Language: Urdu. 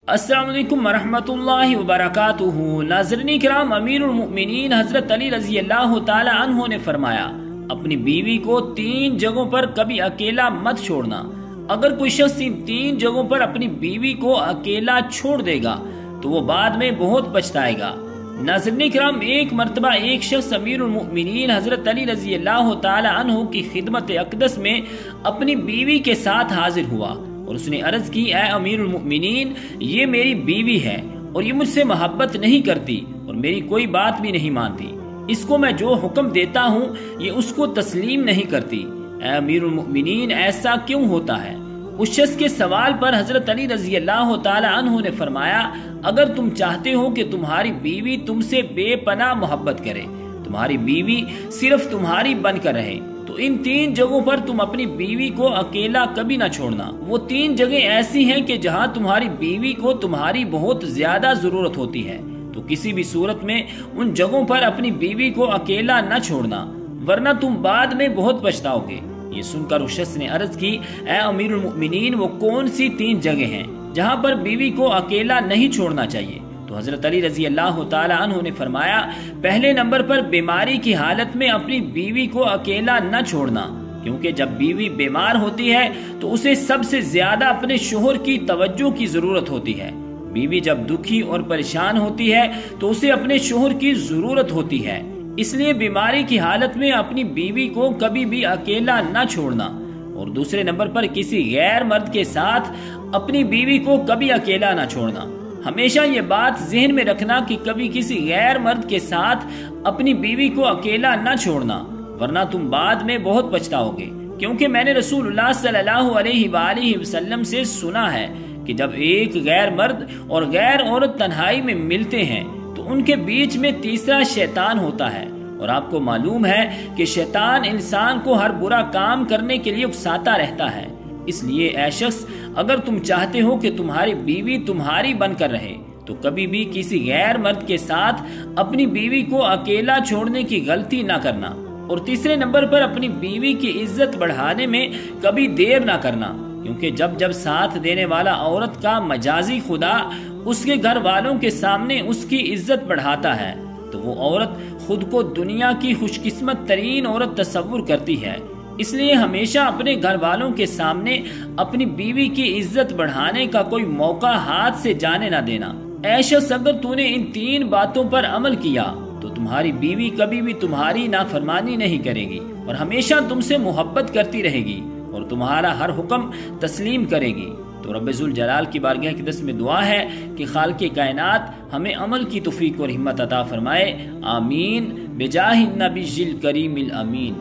السلام علیکم ورحمۃ اللہ وبرکاتہ۔ ناظرین کرام، امیر المؤمنین حضرت علی رضی اللہ تعالی عنہ نے فرمایا، اپنی بیوی کو 3 جگہوں پر کبھی اکیلا مت چھوڑنا۔ اگر کوئی شخص ان 3 جگہوں پر اپنی بیوی کو اکیلا چھوڑ دے گا تو وہ بعد میں بہت پچھتائے گا۔ ناظرین کرام، ایک مرتبہ ایک شخص امیر المؤمنین حضرت علی رضی اللہ تعالی عنہ کی خدمت اقدس میں اپنی بیوی کے ساتھ حاضر ہوا اور اس نے عرض کی، اے امیر المؤمنین، یہ میری بیوی ہے اور یہ مجھ سے محبت نہیں کرتی اور میری کوئی بات بھی نہیں مانتی۔ اس کو میں جو حکم دیتا ہوں یہ اس کو تسلیم نہیں کرتی۔ اے امیر المؤمنین، ایسا کیوں ہوتا ہے؟ اس شخص کے سوال پر حضرت علی رضی اللہ تعالی عنہ نے فرمایا، اگر تم چاہتے ہو کہ تمہاری بیوی تم سے بے پناہ محبت کرے، تمہاری بیوی صرف تمہاری بن کر رہے، تو ان 3 جگہوں پر تم اپنی بیوی کو اکیلا کبھی نہ چھوڑنا۔ وہ 3 جگہیں ایسی ہیں کہ جہاں تمہاری بیوی کو تمہاری بہت زیادہ ضرورت ہوتی ہے، تو کسی بھی صورت میں ان جگہوں پر اپنی بیوی کو اکیلا نہ چھوڑنا، ورنہ تم بعد میں بہت پچھتاؤ گے۔ یہ سن کر اس شخص نے عرض کی، اے امیر المؤمنین، وہ کون سی 3 جگہیں ہیں جہاں پر بیوی کو اکیلا نہیں چھوڑنا چاہیے؟ تو حضرت علی رضی اللہ تعالی عنہ نے فرمایا، پہلے نمبر پر بیماری کی حالت میں اپنی بیوی کو اکیلا نہ چھوڑنا، کیونکہ جب بیوی بیمار ہوتی ہے تو اسے سب سے زیادہ اپنے شوہر کی توجہ کی ضرورت ہوتی ہے۔ بیوی جب دکھی اور پریشان ہوتی ہے تو اسے اپنے شوہر کی ضرورت ہوتی ہے، اس لیے بیماری کی حالت میں اپنی بیوی کو کبھی بھی اکیلا نہ چھوڑنا۔ اور دوسرے نمبر پر کسی غیر مرد کے ساتھ اپنی بیوی کو کبھی اکیلا نہ چھوڑنا۔ ہمیشہ یہ بات ذہن میں رکھنا کہ کبھی کسی غیر مرد کے ساتھ اپنی بیوی کو اکیلا نہ چھوڑنا، ورنہ تم بعد میں بہت پچھتاؤ گے، کیونکہ میں نے رسول اللہ صلی اللہ علیہ وآلہ وسلم سے سنا ہے کہ جب ایک غیر مرد اور غیر عورت تنہائی میں ملتے ہیں تو ان کے بیچ میں تیسرا شیطان ہوتا ہے، اور آپ کو معلوم ہے کہ شیطان انسان کو ہر برا کام کرنے کے لیے اکساتا رہتا ہے۔ اس لیے اے شخص، اگر تم چاہتے ہو کہ تمہاری بیوی تمہاری بن کر رہے تو کبھی بھی کسی غیر مرد کے ساتھ اپنی بیوی کو اکیلا چھوڑنے کی غلطی نہ کرنا۔ اور تیسرے نمبر پر اپنی بیوی کی عزت بڑھانے میں کبھی دیر نہ کرنا، کیونکہ جب ساتھ دینے والا عورت کا مجازی خدا اس کے گھر والوں کے سامنے اس کی عزت بڑھاتا ہے تو وہ عورت خود کو دنیا کی خوش قسمت ترین عورت تصور کرتی ہے۔ اس لیے ہمیشہ اپنے گھر والوں کے سامنے اپنی بیوی کی عزت بڑھانے کا کوئی موقع ہاتھ سے جانے نہ دینا۔ اے شخص، اگر تو نے ان 3 باتوں پر عمل کیا تو تمہاری بیوی کبھی بھی تمہاری نافرمانی نہیں کرے گی اور ہمیشہ تم سے محبت کرتی رہے گی اور تمہارا ہر حکم تسلیم کرے گی۔ تو رب ذوالجلال کی بارگاہ اقدس میں دعا ہے کہ خالق کائنات ہمیں عمل کی توفیق اور ہمت عطا فرمائے۔ آمین بجاہ النبی الکریم الامین۔